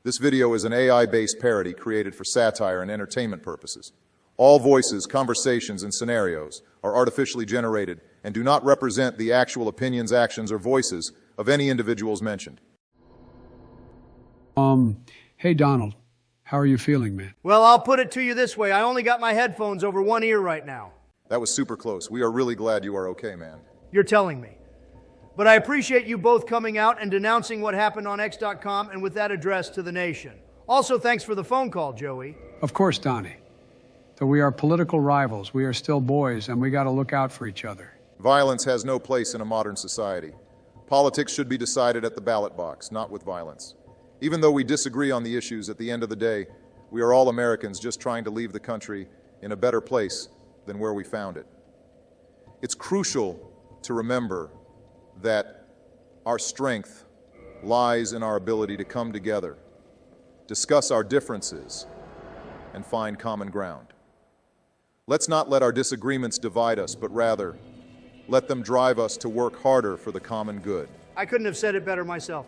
This video is an AI-based parody created for satire and entertainment purposes. All voices, conversations, and scenarios are artificially generated and do not represent the actual opinions, actions, or voices of any individuals mentioned. Hey Donald, how are you feeling, man? Well, I'll put it to you this way. I only got my headphones over one ear right now. That was super close. We are really glad you are okay, man. You're telling me. But I appreciate you both coming out and denouncing what happened on X.com and with that address to the nation. Also, thanks for the phone call, Joey. Of course, Donnie. Though we are political rivals, we are still boys, and we gotta look out for each other. Violence has no place in a modern society. Politics should be decided at the ballot box, not with violence. Even though we disagree on the issues, at the end of the day, we are all Americans just trying to leave the country in a better place than where we found it. It's crucial to remember that our strength lies in our ability to come together, discuss our differences, and find common ground. Let's not let our disagreements divide us, but rather, let them drive us to work harder for the common good. I couldn't have said it better myself.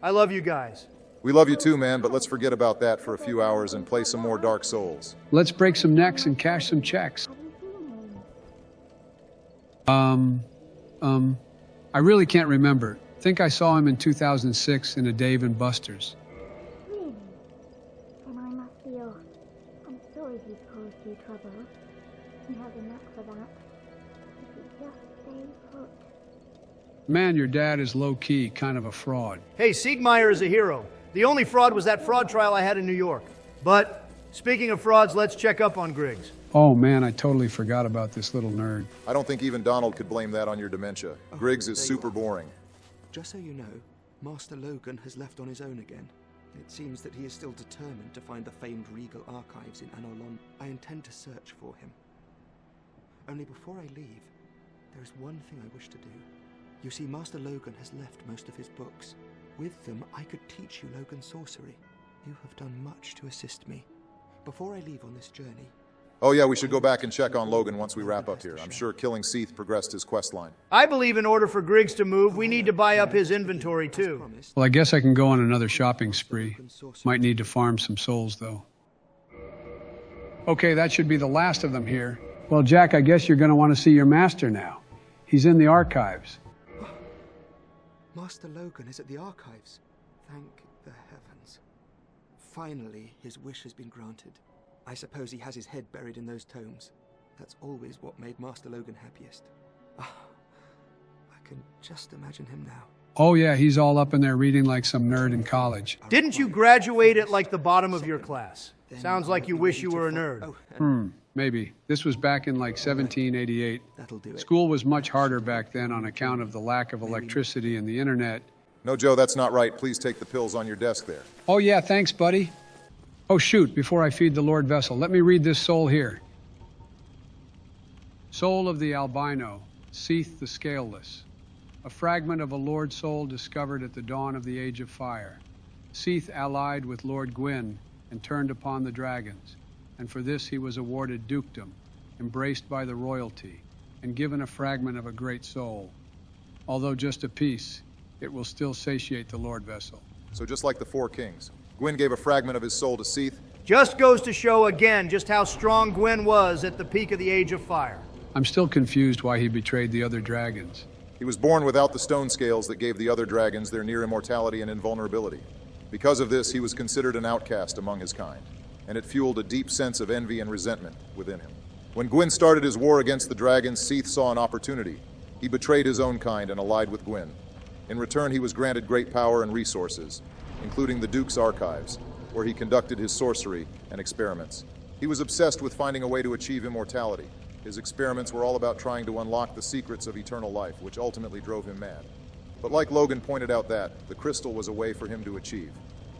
I love you guys. We love you too, man, but let's forget about that for a few hours and play some more Dark Souls. Let's break some necks and cash some checks. I really can't remember. Think I saw him in 2006 in a Dave and Buster's. Really? Then I must be off. I'm sorry he caused you trouble. He has a knack for that. If you just stay put. Man, your dad is low-key, kind of a fraud. Hey, Siegmeyer is a hero. The only fraud was that fraud trial I had in New York. But, speaking of frauds, let's check up on Griggs. Oh man, I totally forgot about this little nerd. I don't think even Donald could blame that on your dementia. Griggs is super boring. Just so you know, Master Logan has left on his own again. It seems that he is still determined to find the famed regal archives in Anor Londo. I intend to search for him. Only before I leave, there is one thing I wish to do. You see, Master Logan has left most of his books. With them, I could teach you Logan's sorcery. You have done much to assist me. Before I leave on this journey... Oh yeah, we should go back and check on Logan once we wrap up here. I'm sure killing Seath progressed his quest line. I believe in order for Griggs to move, we need to buy up his inventory too. Well, I guess I can go on another shopping spree. Might need to farm some souls, though. Okay, that should be the last of them here. Well, Jack, I guess you're going to want to see your master now. He's in the archives. Master Logan is at the archives. Thank the heavens. Finally, his wish has been granted. I suppose he has his head buried in those tomes. That's always what made Master Logan happiest. I can just imagine him now. Oh yeah, he's all up in there reading like some nerd in college. Didn't you graduate at like the bottom of your class? Sounds like you wish you were a nerd. Maybe. This was back in like 1788. That'll do it. School was much harder back then on account of the lack of electricity and the internet. No, Joe, that's not right. Please take the pills on your desk there. Oh yeah, thanks, buddy. Oh shoot, before I feed the Lord Vessel, let me read this soul here. Soul of the albino, Seath the scaleless. A fragment of a Lord soul discovered at the dawn of the Age of Fire. Seath allied with Lord Gwyn and turned upon the dragons, and for this he was awarded dukedom, embraced by the royalty, and given a fragment of a great soul. Although just a piece, it will still satiate the Lord Vessel. So just like the Four Kings, Gwyn gave a fragment of his soul to Seath. Just goes to show again just how strong Gwyn was at the peak of the Age of Fire. I'm still confused why he betrayed the other dragons. He was born without the stone scales that gave the other dragons their near immortality and invulnerability. Because of this, he was considered an outcast among his kind, and it fueled a deep sense of envy and resentment within him. When Gwyn started his war against the dragons, Seath saw an opportunity. He betrayed his own kind and allied with Gwyn. In return, he was granted great power and resources, including the Duke's archives, where he conducted his sorcery and experiments. He was obsessed with finding a way to achieve immortality. His experiments were all about trying to unlock the secrets of eternal life, which ultimately drove him mad. But like Logan pointed out that, the crystal was a way for him to achieve.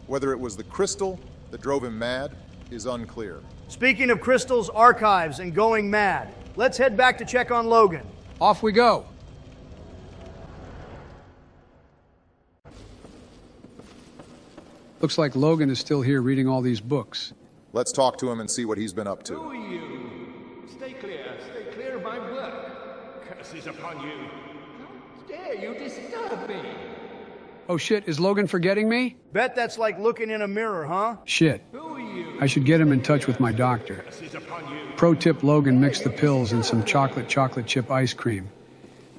Whether it was the crystal that drove him mad is unclear. Speaking of crystals, archives, and going mad, let's head back to check on Logan. Off we go! Looks like Logan is still here reading all these books. Let's talk to him and see what he's been up to. Who are you? Stay clear of my work. Curses upon you. How dare you disturb me? Oh shit, is Logan forgetting me? Bet that's like looking in a mirror, huh? Shit. I should get him in touch with my doctor. Pro tip, Logan, mix the pills in some chocolate chip ice cream.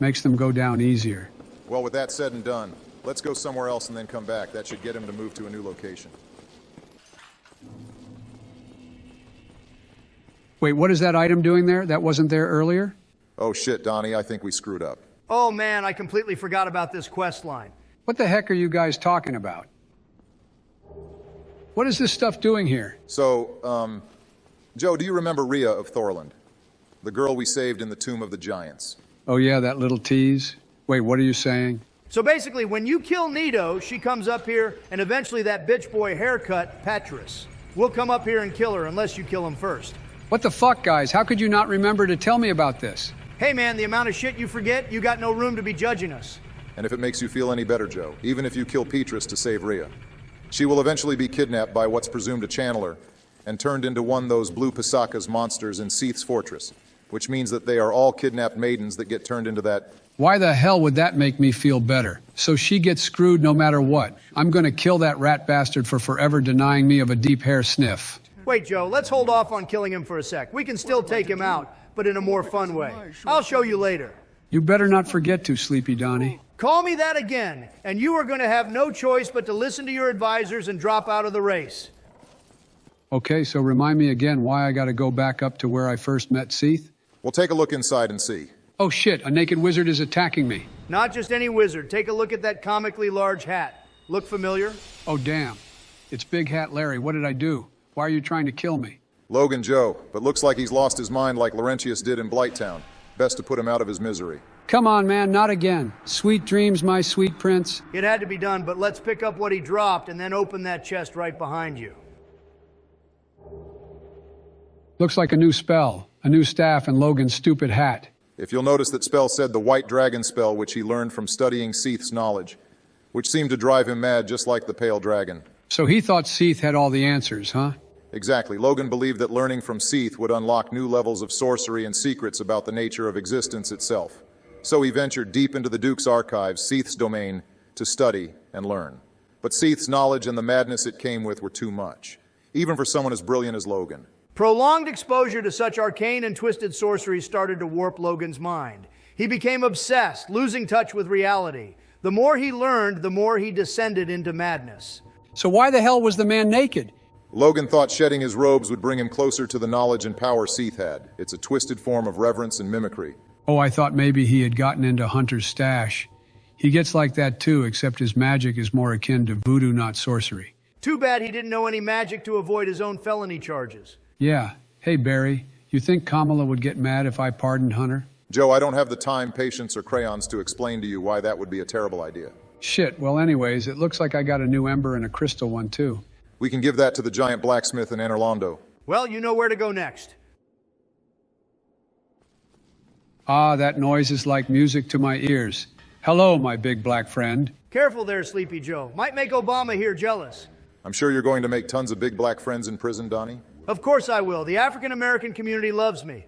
Makes them go down easier. Well, with that said and done, let's go somewhere else and then come back. That should get him to move to a new location. Wait, what is that item doing there? That wasn't there earlier? Oh shit, Donnie, I think we screwed up. Oh man, I completely forgot about this quest line. What the heck are you guys talking about? What is this stuff doing here? So, Joe, do you remember Rhea of Thorland? The girl we saved in the Tomb of the Giants? Oh yeah, that little tease? Wait, what are you saying? So basically, when you kill Nito, she comes up here, and eventually that bitch boy haircut, Petrus. We'll come up here and kill her unless you kill him first. What the fuck, guys? How could you not remember to tell me about this? Hey man, the amount of shit you forget, you got no room to be judging us. And if it makes you feel any better, Joe, even if you kill Petrus to save Rhea, she will eventually be kidnapped by what's presumed a channeler and turned into one of those blue Pisaka's monsters in Seath's fortress, which means that they are all kidnapped maidens that get turned into that. Why the hell would that make me feel better? So she gets screwed no matter what. I'm gonna kill that rat bastard for forever denying me of a deep hair sniff. Wait, Joe, let's hold off on killing him for a sec. We can still take him out, but in a more fun way. I'll show you later. You better not forget to, Sleepy Donnie. Call me that again, and you are going to have no choice but to listen to your advisors and drop out of the race. Okay, so remind me again why I gotta go back up to where I first met Seath? We'll take a look inside and see. Oh shit, a naked wizard is attacking me. Not just any wizard. Take a look at that comically large hat. Look familiar? Oh damn. It's Big Hat Larry. What did I do? Why are you trying to kill me? Logan Joe, but looks like he's lost his mind like Laurentius did in Blighttown. Best to put him out of his misery. Come on, man, not again. Sweet dreams, my sweet prince. It had to be done, but let's pick up what he dropped and then open that chest right behind you. Looks like a new spell, a new staff, and Logan's stupid hat. If you'll notice, that spell said the White Dragon spell, which he learned from studying Seath's knowledge, which seemed to drive him mad just like the Pale Dragon. So he thought Seath had all the answers, huh? Exactly. Logan believed that learning from Seath would unlock new levels of sorcery and secrets about the nature of existence itself. So he ventured deep into the Duke's archives, Seath's domain, to study and learn. But Seath's knowledge and the madness it came with were too much, even for someone as brilliant as Logan. Prolonged exposure to such arcane and twisted sorcery started to warp Logan's mind. He became obsessed, losing touch with reality. The more he learned, the more he descended into madness. So why the hell was the man naked? Logan thought shedding his robes would bring him closer to the knowledge and power Seath had. It's a twisted form of reverence and mimicry. Oh, I thought maybe he had gotten into Hunter's stash. He gets like that too, except his magic is more akin to voodoo, not sorcery. Too bad he didn't know any magic to avoid his own felony charges. Yeah. Hey, Barry, you think Kamala would get mad if I pardoned Hunter? Joe, I don't have the time, patience, or crayons to explain to you why that would be a terrible idea. Shit, well anyways, it looks like I got a new ember and a crystal one too. We can give that to the giant blacksmith in Anor Londo. Well, you know where to go next. Ah, that noise is like music to my ears. Hello, my big black friend. Careful there, Sleepy Joe. Might make Obama here jealous. I'm sure you're going to make tons of big black friends in prison, Donnie. Of course I will. The African-American community loves me.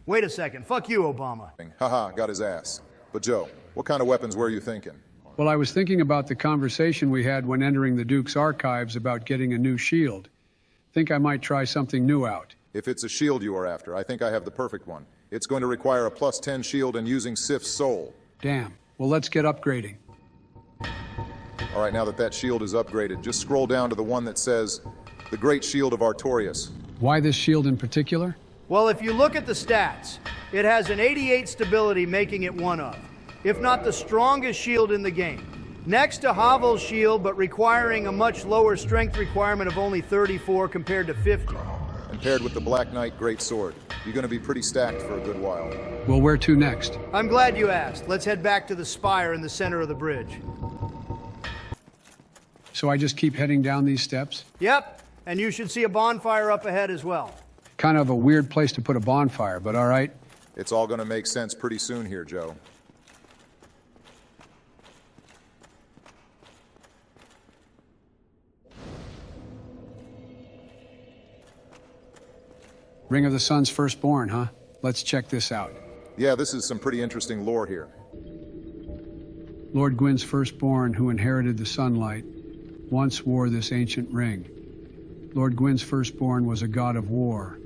Wait a second. Fuck you, Obama. Haha, got his ass. But Joe, what kind of weapons were you thinking? Well, I was thinking about the conversation we had when entering the Duke's archives about getting a new shield. Think I might try something new out. If it's a shield you are after, I think I have the perfect one. It's going to require a +10 shield and using Sif's soul. Damn. Well, let's get upgrading. All right, now that that shield is upgraded, just scroll down to the one that says, the Great Shield of Artorias. Why this shield in particular? Well, if you look at the stats, it has an 88 stability, making it one of, if not the strongest shield in the game. Next to Havel's shield, but requiring a much lower strength requirement of only 34 compared to 50. And paired with the Black Knight Great Sword, you're going to be pretty stacked for a good while. Well, where to next? I'm glad you asked. Let's head back to the spire in the center of the bridge. So I just keep heading down these steps? Yep, and you should see a bonfire up ahead as well. Kind of a weird place to put a bonfire, but all right. It's all going to make sense pretty soon here, Joe. Ring of the Sun's firstborn, huh? Let's check this out. Yeah, this is some pretty interesting lore here. Lord Gwyn's firstborn, who inherited the sunlight, once wore this ancient ring. Lord Gwyn's firstborn was a god of war,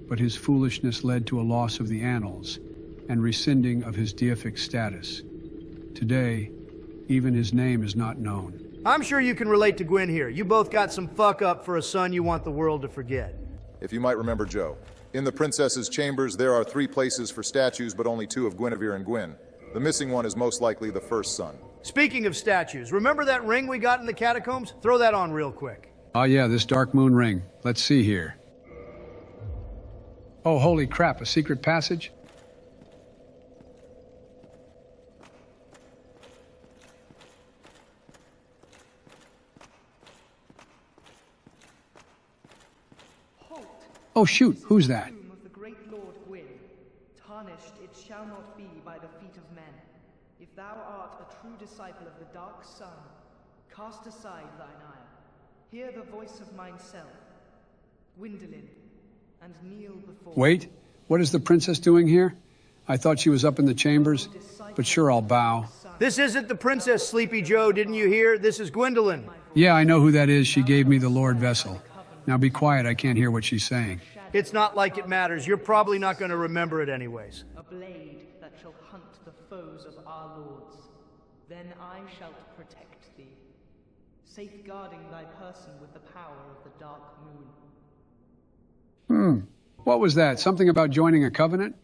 but his foolishness led to a loss of the annals and rescinding of his deific status. Today, even his name is not known. I'm sure you can relate to Gwyn here. You both got some fuck up for a son you want the world to forget. If you might remember, Joe, in the princess's chambers there are 3 places for statues, but only 2 of Guinevere and Gwyn. The missing one is most likely the first son. Speaking of statues, remember that ring we got in the catacombs? Throw that on real quick. Oh yeah, this dark moon ring. Let's see here. Oh, holy crap, a secret passage? Oh shoot, who's that? Tomb of the great Lord Gwyn, tarnished it shall not be by the feet of men. If thou art a true disciple of the dark sun, cast aside thine ire. Hear the voice of mine self, Gwyndolin, and kneel before. Wait, what is the princess doing here? I thought she was up in the chambers, but sure, I'll bow. This isn't the princess, Sleepy Joe, didn't you hear? This is Gwyndolin. Yeah, I know who that is. She gave me the Lord Vessel. Now be quiet, I can't hear what she's saying. It's not like it matters. You're probably not going to remember it anyways. A blade that shall hunt the foes of our lords. Then I shall protect thee, safeguarding thy person with the power of the dark moon. What was that? Something about joining a covenant?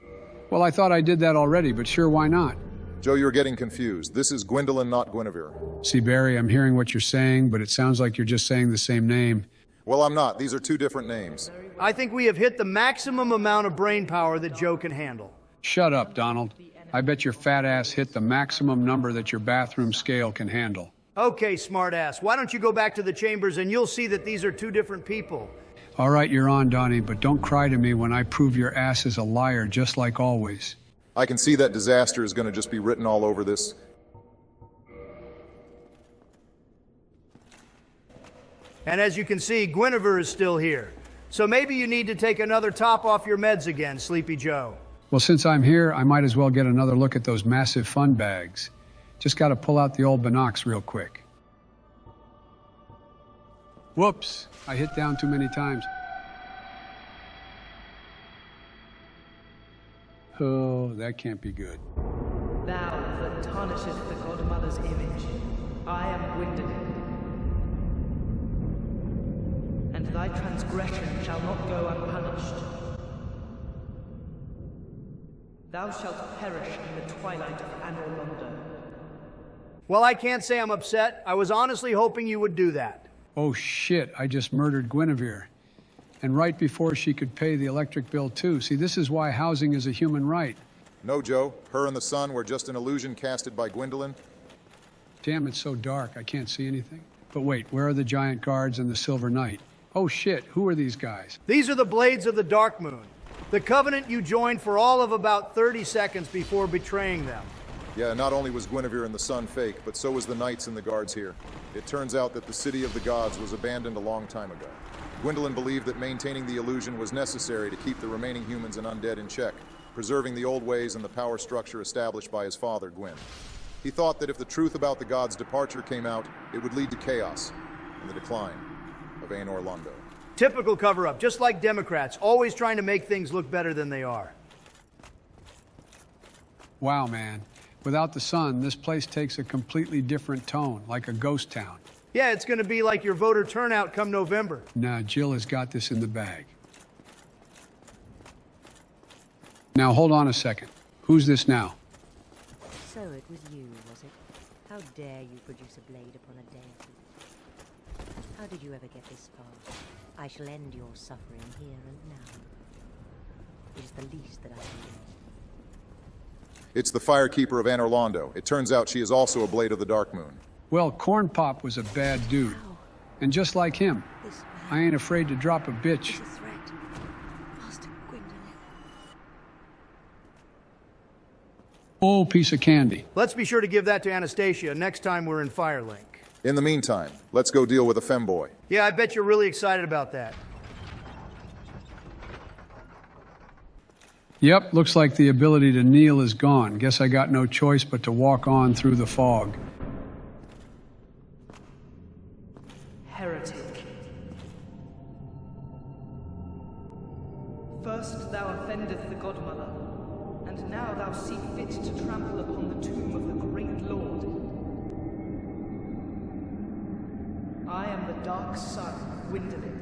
Well, I thought I did that already, but sure, why not? Joe, you're getting confused. This is Gwyndolin, not Guinevere. See, Barry, I'm hearing what you're saying, but it sounds like you're just saying the same name. Well, I'm not. These are 2 different names. I think we have hit the maximum amount of brain power that Joe can handle. Shut up, Donald. I bet your fat ass hit the maximum number that your bathroom scale can handle. Okay, smartass. Why don't you go back to the chambers and you'll see that these are 2 different people. All right, you're on, Donnie, but don't cry to me when I prove your ass is a liar, just like always. I can see that disaster is going to just be written all over this. And as you can see, Guinevere is still here. So maybe you need to take another top off your meds again, Sleepy Joe. Well, since I'm here, I might as well get another look at those massive fun bags. Just got to pull out the old binocs real quick. Whoops, I hit down too many times. Oh, that can't be good. Thou that tarnishest the godmother's image, I am Gwyndolin. And thy transgression shall not go unpunished. Thou shalt perish in the twilight of Anor Londo. Well, I can't say I'm upset. I was honestly hoping you would do that. Oh shit, I just murdered Guinevere. And right before she could pay the electric bill too. See, this is why housing is a human right. No, Joe. Her and the sun were just an illusion casted by Gwyndolin. Damn, it's so dark, I can't see anything. But wait, where are the giant guards and the Silver Knight? Oh shit, who are these guys? These are the Blades of the Dark Moon. The covenant you joined for all of about 30 seconds before betraying them. Yeah, not only was Guinevere and the sun fake, but so was the knights and the guards here. It turns out that the city of the gods was abandoned a long time ago. Gwyndolin believed that maintaining the illusion was necessary to keep the remaining humans and undead in check, preserving the old ways and the power structure established by his father, Gwyn. He thought that if the truth about the gods' departure came out, it would lead to chaos and the decline of Anor Londo. Typical cover-up, just like Democrats, always trying to make things look better than they are. Wow, man. Without the sun, this place takes a completely different tone, like a ghost town. Yeah, it's going to be like your voter turnout come November. Nah, Jill has got this in the bag. Now, hold on a second. Who's this now? So it was you, was it? How dare you produce a blade upon a deity? How did you ever get this far? I shall end your suffering here and now. It is the least that I can do. It's the Firekeeper of Anor Londo. It turns out she is also a Blade of the Dark Moon. Well, Corn Pop was a bad dude. And just like him, I ain't afraid to drop a bitch. It's a threat. Master Gwyndolin. Oh, piece of candy. Let's be sure to give that to Anastasia next time we're in Firelink. In the meantime, let's go deal with a femboy. Yeah, I bet you're really excited about that. Yep, looks like the ability to kneel is gone. Guess I got no choice but to walk on through the fog. heretic. First thou offendeth the Godmother, and now thou seek fit to trample upon the tomb of the great Lord. I am the Dark Sun, Gwyndolin.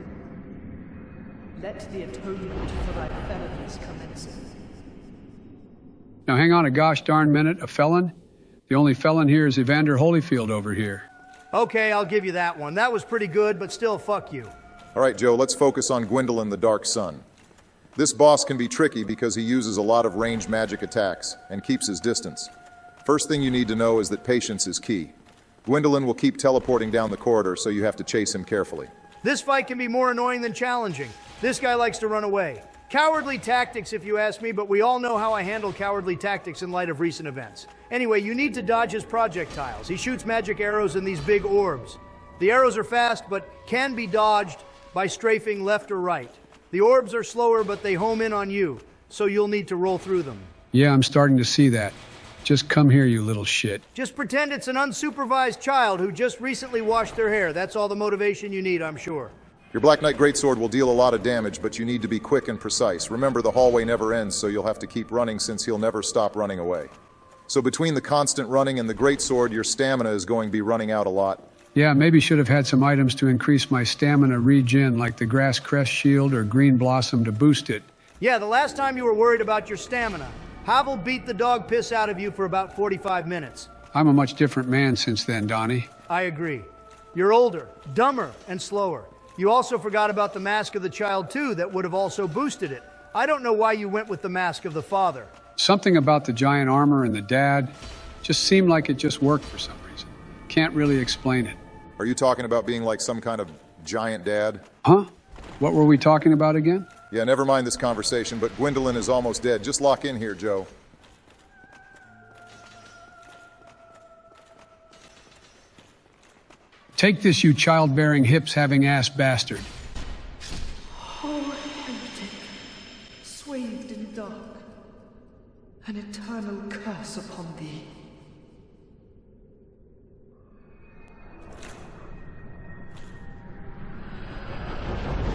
Let the atonement for thy felonies commence. Now hang on a gosh darn minute, a felon? The only felon here is Evander Holyfield over here. Okay, I'll give you that one. That was pretty good, but still, fuck you. All right, Joe, let's focus on Gwyndolin the Dark Sun. This boss can be tricky because he uses a lot of ranged magic attacks and keeps his distance. First thing you need to know is that patience is key. Gwyndolin will keep teleporting down the corridor, so you have to chase him carefully. This fight can be more annoying than challenging. This guy likes to run away. Cowardly tactics, if you ask me, but we all know how I handle cowardly tactics in light of recent events. Anyway, you need to dodge his projectiles. He shoots magic arrows in these big orbs. The arrows are fast, but can be dodged by strafing left or right. The orbs are slower, but they home in on you, so you'll need to roll through them. Yeah, I'm starting to see that. Just come here, you little shit. Just pretend it's an unsupervised child who just recently washed their hair. That's all the motivation you need, I'm sure. Your Black Knight Greatsword will deal a lot of damage, but you need to be quick and precise. Remember, the hallway never ends, so you'll have to keep running since he'll never stop running away. So between the constant running and the Greatsword, your stamina is going to be running out a lot. Yeah, maybe should have had some items to increase my stamina regen, like the Grass Crest Shield or Green Blossom to boost it. Yeah, the last time you were worried about your stamina, Havel beat the dog piss out of you for about 45 minutes. I'm a much different man since then, Donnie. I agree. You're older, dumber, and slower. You also forgot about the mask of the child, too, that would have also boosted it. I don't know why you went with the mask of the father. Something about the giant armor and the dad just seemed like it just worked for some reason. Can't really explain it. Are you talking about being like some kind of giant dad? Huh? What were we talking about again? Yeah, never mind this conversation, but Gwyndolin is almost dead. Just lock in here, Joe. Take this, you childbearing hips-having ass bastard. Oh, heretic, swathed in dark, an eternal curse upon thee.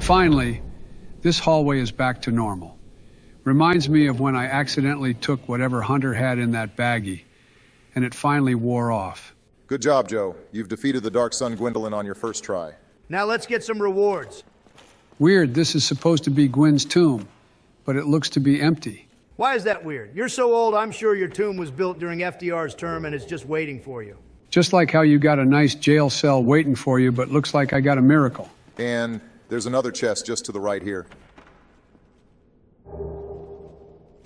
Finally, this hallway is back to normal. Reminds me of when I accidentally took whatever Hunter had in that baggie, and it finally wore off. Good job, Joe. You've defeated the Dark Sun Gwyndolin on your first try. Now let's get some rewards. Weird, this is supposed to be Gwyn's tomb, but it looks to be empty. Why is that weird? You're so old, I'm sure your tomb was built during FDR's term and is just waiting for you. Just like how you got a nice jail cell waiting for you, but looks like I got a miracle. And there's another chest just to the right here.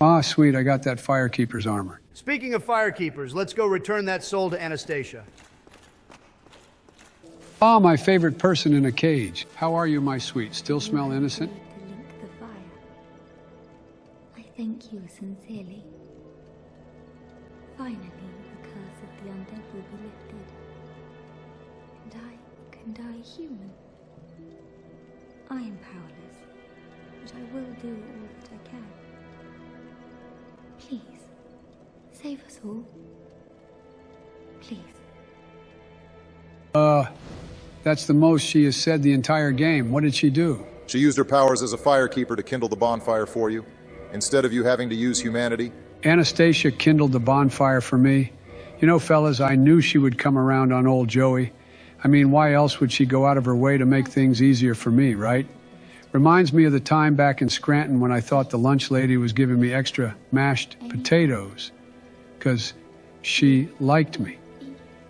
Ah, sweet, I got that Firekeeper's armor. Speaking of Firekeepers, let's go return that soul to Anastasia. Ah, my favorite person in a cage. How are you, my sweet? Still smell innocent? To link the fire. I thank you sincerely. Finally, the curse of the undead will be lifted. And I can die human. I am powerless, but I will do all that I can. Please, save us all. Please. That's the most she has said the entire game. What did she do? She used her powers as a firekeeper to kindle the bonfire for you, instead of you having to use humanity. Anastasia kindled the bonfire for me. You know, fellas, I knew she would come around on old Joey. I mean, why else would she go out of her way to make things easier for me, right? Reminds me of the time back in Scranton when I thought the lunch lady was giving me extra mashed potatoes because she liked me.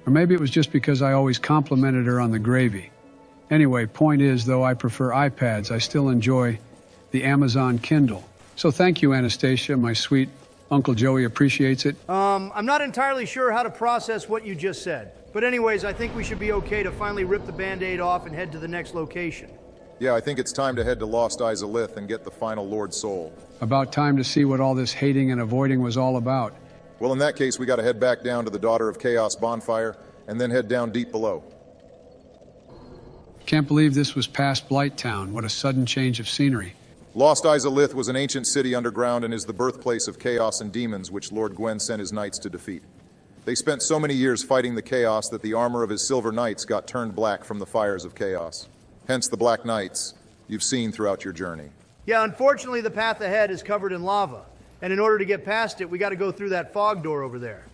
Or maybe it was just because I always complimented her on the gravy. Anyway, point is, though I prefer iPads, I still enjoy the Amazon Kindle. So thank you, Anastasia. My sweet Uncle Joey appreciates it. I'm not entirely sure how to process what you just said. But anyways, I think we should be okay to finally rip the Band-Aid off and head to the next location. Yeah, I think it's time to head to Lost Izalith and get the final Lord Soul. About time to see what all this hating and avoiding was all about. Well, in that case, we gotta head back down to the Daughter of Chaos bonfire, and then head down deep below. Can't believe this was past Blighttown. What a sudden change of scenery. Lost Izalith was an ancient city underground and is the birthplace of chaos and demons which Lord Gwyn sent his knights to defeat. They spent so many years fighting the chaos that the armor of his silver knights got turned black from the fires of chaos. Hence the black knights you've seen throughout your journey. Yeah, unfortunately the path ahead is covered in lava. And in order to get past it, we got to go through that fog door over there.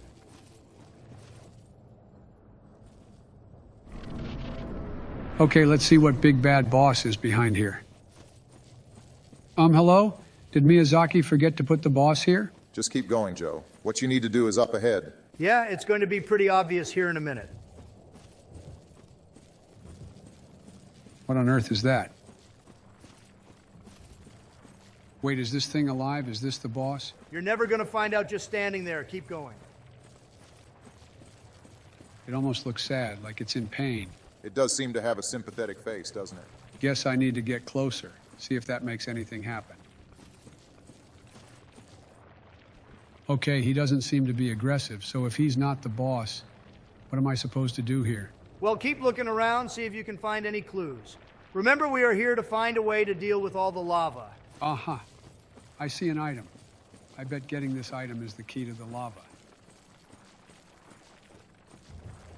Okay, let's see what big bad boss is behind here. Hello? Did Miyazaki forget to put the boss here? Just keep going, Joe. What you need to do is up ahead. Yeah, it's going to be pretty obvious here in a minute. What on earth is that? Wait, is this thing alive? Is this the boss? You're never going to find out just standing there. Keep going. It almost looks sad, like it's in pain. It does seem to have a sympathetic face, doesn't it? Guess I need to get closer, see if that makes anything happen. Okay, he doesn't seem to be aggressive, so if he's not the boss, what am I supposed to do here? Well, keep looking around, see if you can find any clues. Remember, we are here to find a way to deal with all the lava. Uh-huh. I see an item. I bet getting this item is the key to the lava.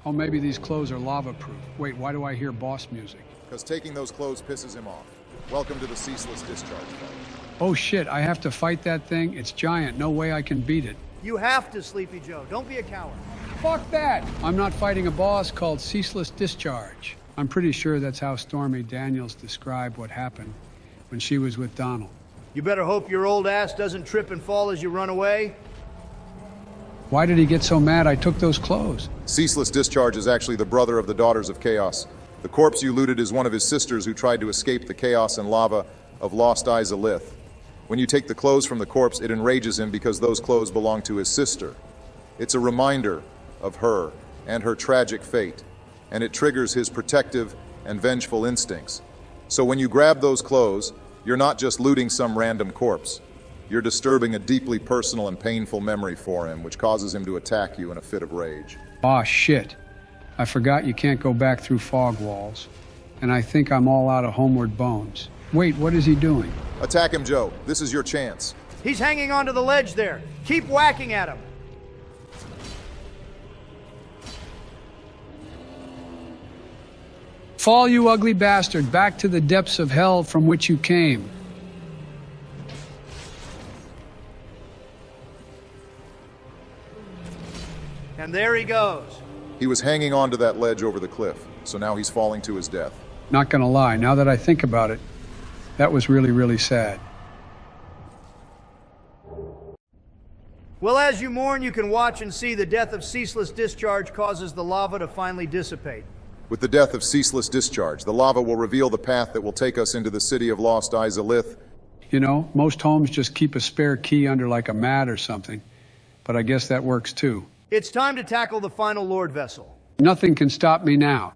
Oh, maybe these clothes are lava-proof. Wait, why do I hear boss music? Because taking those clothes pisses him off. Welcome to the ceaseless discharge fight. Oh shit, I have to fight that thing? It's giant, no way I can beat it. You have to, Sleepy Joe. Don't be a coward. Fuck that! I'm not fighting a boss called Ceaseless Discharge. I'm pretty sure that's how Stormy Daniels described what happened when she was with Donald. You better hope your old ass doesn't trip and fall as you run away. Why did he get so mad I took those clothes? Ceaseless Discharge is actually the brother of the Daughters of Chaos. The corpse you looted is one of his sisters who tried to escape the chaos and lava of Lost Izalith. When you take the clothes from the corpse, it enrages him because those clothes belong to his sister. It's a reminder of her and her tragic fate, and it triggers his protective and vengeful instincts. So when you grab those clothes, you're not just looting some random corpse. You're disturbing a deeply personal and painful memory for him, which causes him to attack you in a fit of rage. Aw, shit. I forgot you can't go back through fog walls. And I think I'm all out of homeward bones. Wait, what is he doing? Attack him, Joe. This is your chance. He's hanging onto the ledge there. Keep whacking at him. Fall, you ugly bastard, back to the depths of hell from which you came. And there he goes. He was hanging onto that ledge over the cliff, so now he's falling to his death. Not gonna lie, now that I think about it, that was really, really sad. Well, as you mourn, you can watch and see the death of Ceaseless Discharge causes the lava to finally dissipate. With the death of Ceaseless Discharge, the lava will reveal the path that will take us into the city of Lost Izalith. You know, most homes just keep a spare key under like a mat or something, but I guess that works too. It's time to tackle the final Lord vessel. Nothing can stop me now.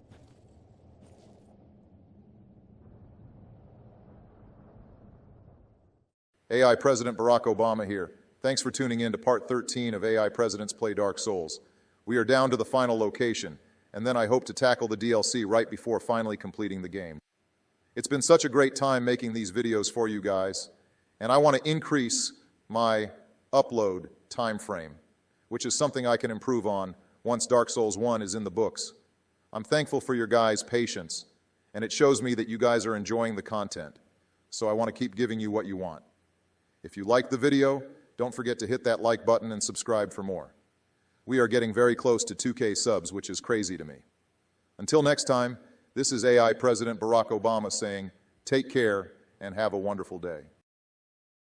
AI President Barack Obama here. Thanks for tuning in to part 13 of AI Presidents Play Dark Souls. We are down to the final location, and then I hope to tackle the DLC right before finally completing the game. It's been such a great time making these videos for you guys, and I want to increase my upload time frame, which is something I can improve on once Dark Souls 1 is in the books. I'm thankful for your guys' patience, and it shows me that you guys are enjoying the content, so I want to keep giving you what you want. If you like the video, don't forget to hit that like button and subscribe for more. We are getting very close to 2K subs, which is crazy to me. Until next time, this is AI President Barack Obama saying, take care and have a wonderful day.